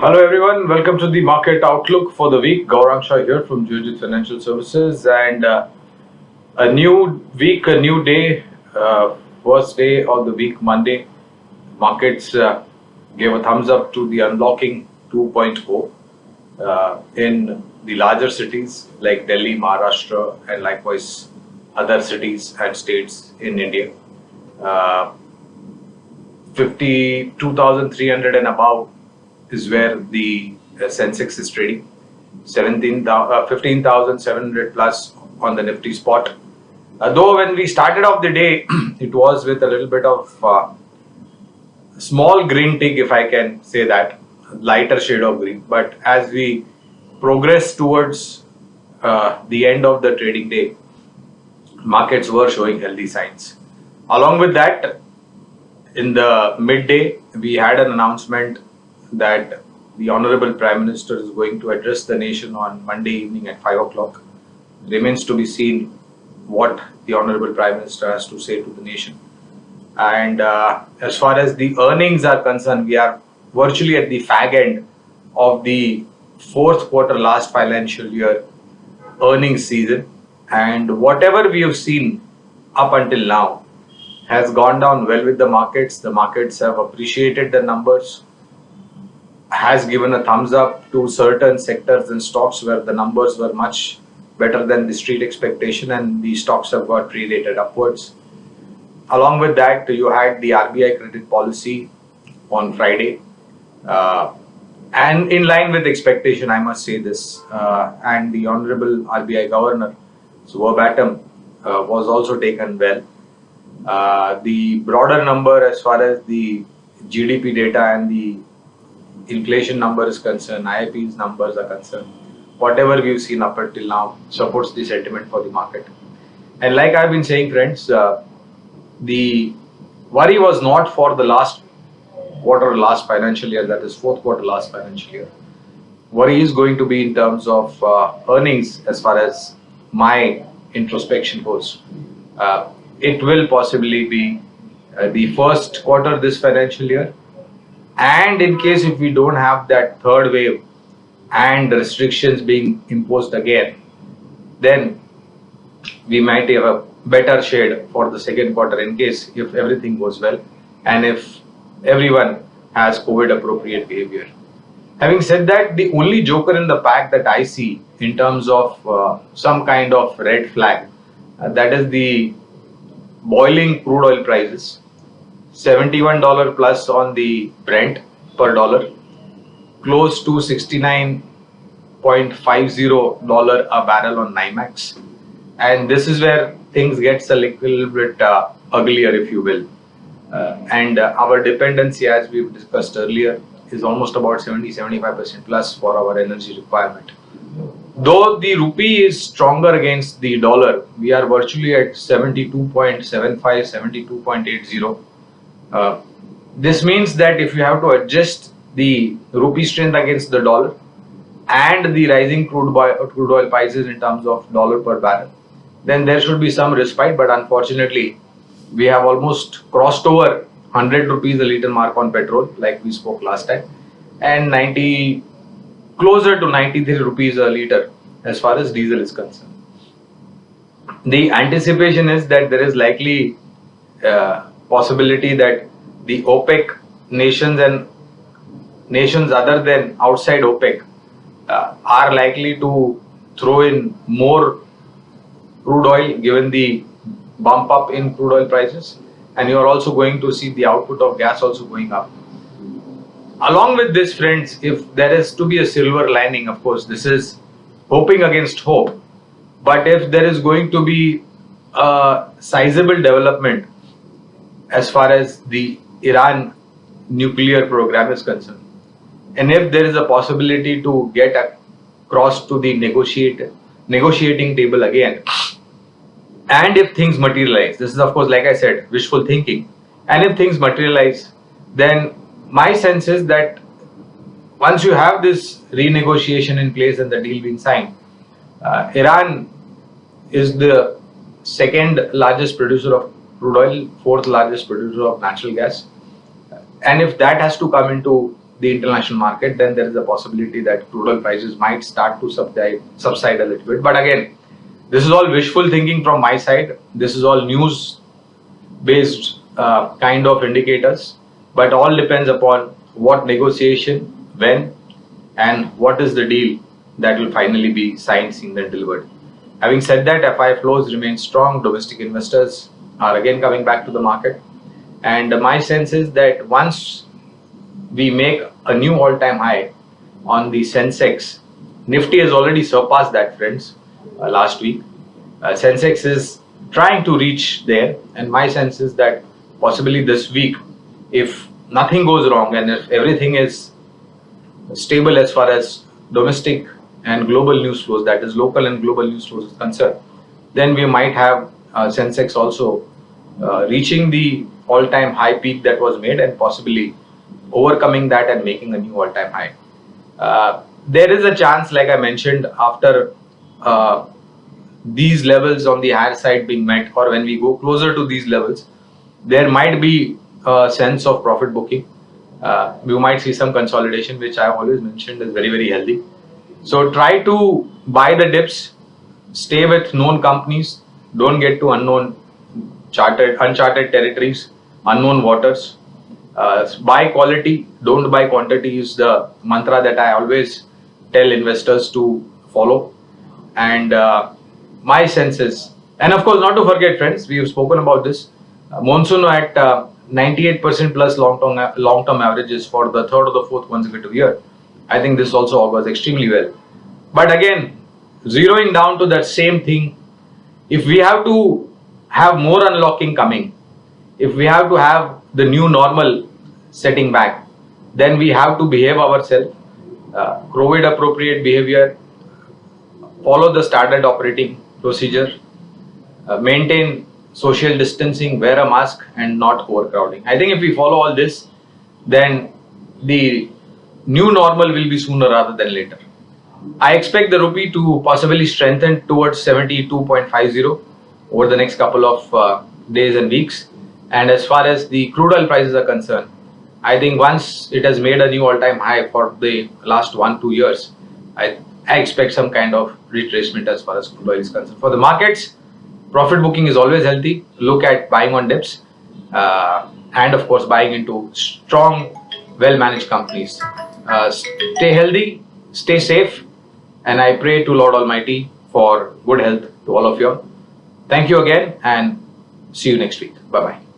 Hello everyone, welcome to the market outlook for the week. Gaurang Shah here from Jujit Financial Services, and a new week, a new day. First day of the week, Monday. Markets gave a thumbs up to the unlocking 2.0 in the larger cities like Delhi, Maharashtra, and likewise other cities and states in India. Uh, 52,300 and above is where the Sensex is trading. 15,700 plus on the Nifty spot. Though when we started off the day, it was with a little bit of small green tick, if I can say that, lighter shade of green. But as we progress towards the end of the trading day, markets were showing healthy signs. Along with that, in the midday, we had an announcement that the Honorable Prime Minister is going to address the nation on Monday evening at 5 o'clock. Remains to be seen what the Honorable Prime Minister has to say to the nation. And as far as the earnings are concerned, we are virtually at the fag end of the fourth quarter last financial year earnings season. And whatever we have seen up until now has gone down well with the markets. The markets have appreciated the numbers, has given a thumbs up to certain sectors and stocks where the numbers were much better than the street expectation, and the stocks have got re-rated upwards. Along with that, you had the RBI credit policy on Friday, and in line with expectation, I must say this, and the Honorable RBI Governor, verbatim, was also taken well. The broader number as far as the GDP data and the inflation number is concerned, IIP's numbers are concerned, whatever we've seen up until now supports the sentiment for the market. And like I've been saying, friends, the worry was not for the last quarter last financial year, that is fourth quarter last financial year. Worry is going to be in terms of earnings as far as my introspection goes. It will possibly be the first quarter this financial year, and in case if we don't have that third wave and restrictions being imposed again, then we might have a better shade for the second quarter in case if everything goes well and if everyone has COVID appropriate behavior. Having said that, the only joker in the pack that I see in terms of some kind of red flag, that is the boiling crude oil prices. $71 plus on the Brent per dollar, close to $69.50 a barrel on NYMEX. And this is where things gets a little bit uglier, if you will. And our dependency, as we've discussed earlier, is almost about 70-75% plus for our energy requirement. Though the rupee is stronger against the dollar, we are virtually at 72.75, 72.80. This means that if you have to adjust the rupee strength against the dollar and the rising crude oil prices in terms of dollar per barrel, then there should be some respite. But unfortunately, we have almost crossed over 100 rupees a litre mark on petrol, like we spoke last time, and closer to 93 rupees a litre as far as diesel is concerned. The anticipation is that there is likely possibility that the OPEC nations and nations other than outside OPEC are likely to throw in more crude oil given the bump up in crude oil prices, and you are also going to see the output of gas also going up. Along with this, friends, if there is to be a silver lining, of course, this is hoping against hope, but if there is going to be a sizable development as far as the Iran nuclear program is concerned, and if there is a possibility to get across to the negotiating table again, and if things materialize, this is of course, like I said, wishful thinking, and if things materialize, then my sense is that once you have this renegotiation in place and the deal being signed, Iran is the second largest producer of crude oil, fourth largest producer of natural gas. And if that has to come into the international market, then there is a possibility that crude oil prices might start to subside a little bit. But again, this is all wishful thinking from my side. This is all news based kind of indicators, but all depends upon what negotiation, when, and what is the deal that will finally be signed, sealed, and delivered. Having said that, FI flows remain strong. Domestic investors are again coming back to the market, and my sense is that once we make a new all-time high on the Sensex, Nifty has already surpassed that, friends, last week. Sensex is trying to reach there, and my sense is that possibly this week, if nothing goes wrong and if everything is stable as far as domestic and global news flows, that is local and global news flows is concerned, then we might have Sensex also reaching the all-time high peak that was made and possibly overcoming that and making a new all-time high. There is a chance, like I mentioned, after these levels on the higher side being met, or when we go closer to these levels, there might be a sense of profit booking. We might see some consolidation, which I have always mentioned is very, very healthy. So try to buy the dips, stay with known companies, don't get to uncharted territories, unknown waters. Buy quality, don't buy quantity is the mantra that I always tell investors to follow. And my sense is, and of course, not to forget, friends, we have spoken about this. Monsoon at 98% plus long-term averages for the third or the fourth consecutive year. I think this also augurs extremely well. But again, zeroing down to that same thing, if we have to have more unlocking coming, if we have to have the new normal setting back, then we have to behave ourselves, COVID appropriate behavior, follow the standard operating procedure, maintain social distancing, wear a mask, and not overcrowding. I think if we follow all this, then the new normal will be sooner rather than later. I expect the rupee to possibly strengthen towards 72.50 over the next couple of days and weeks. And as far as the crude oil prices are concerned, I think once it has made a new all-time high for the last 1-2 years, I expect some kind of retracement as far as crude oil is concerned. For the markets, profit booking is always healthy. Look at buying on dips and of course buying into strong, well-managed companies. Stay healthy, stay safe, and I pray to Lord Almighty for good health to all of you all. Thank you again and see you next week. Bye-bye.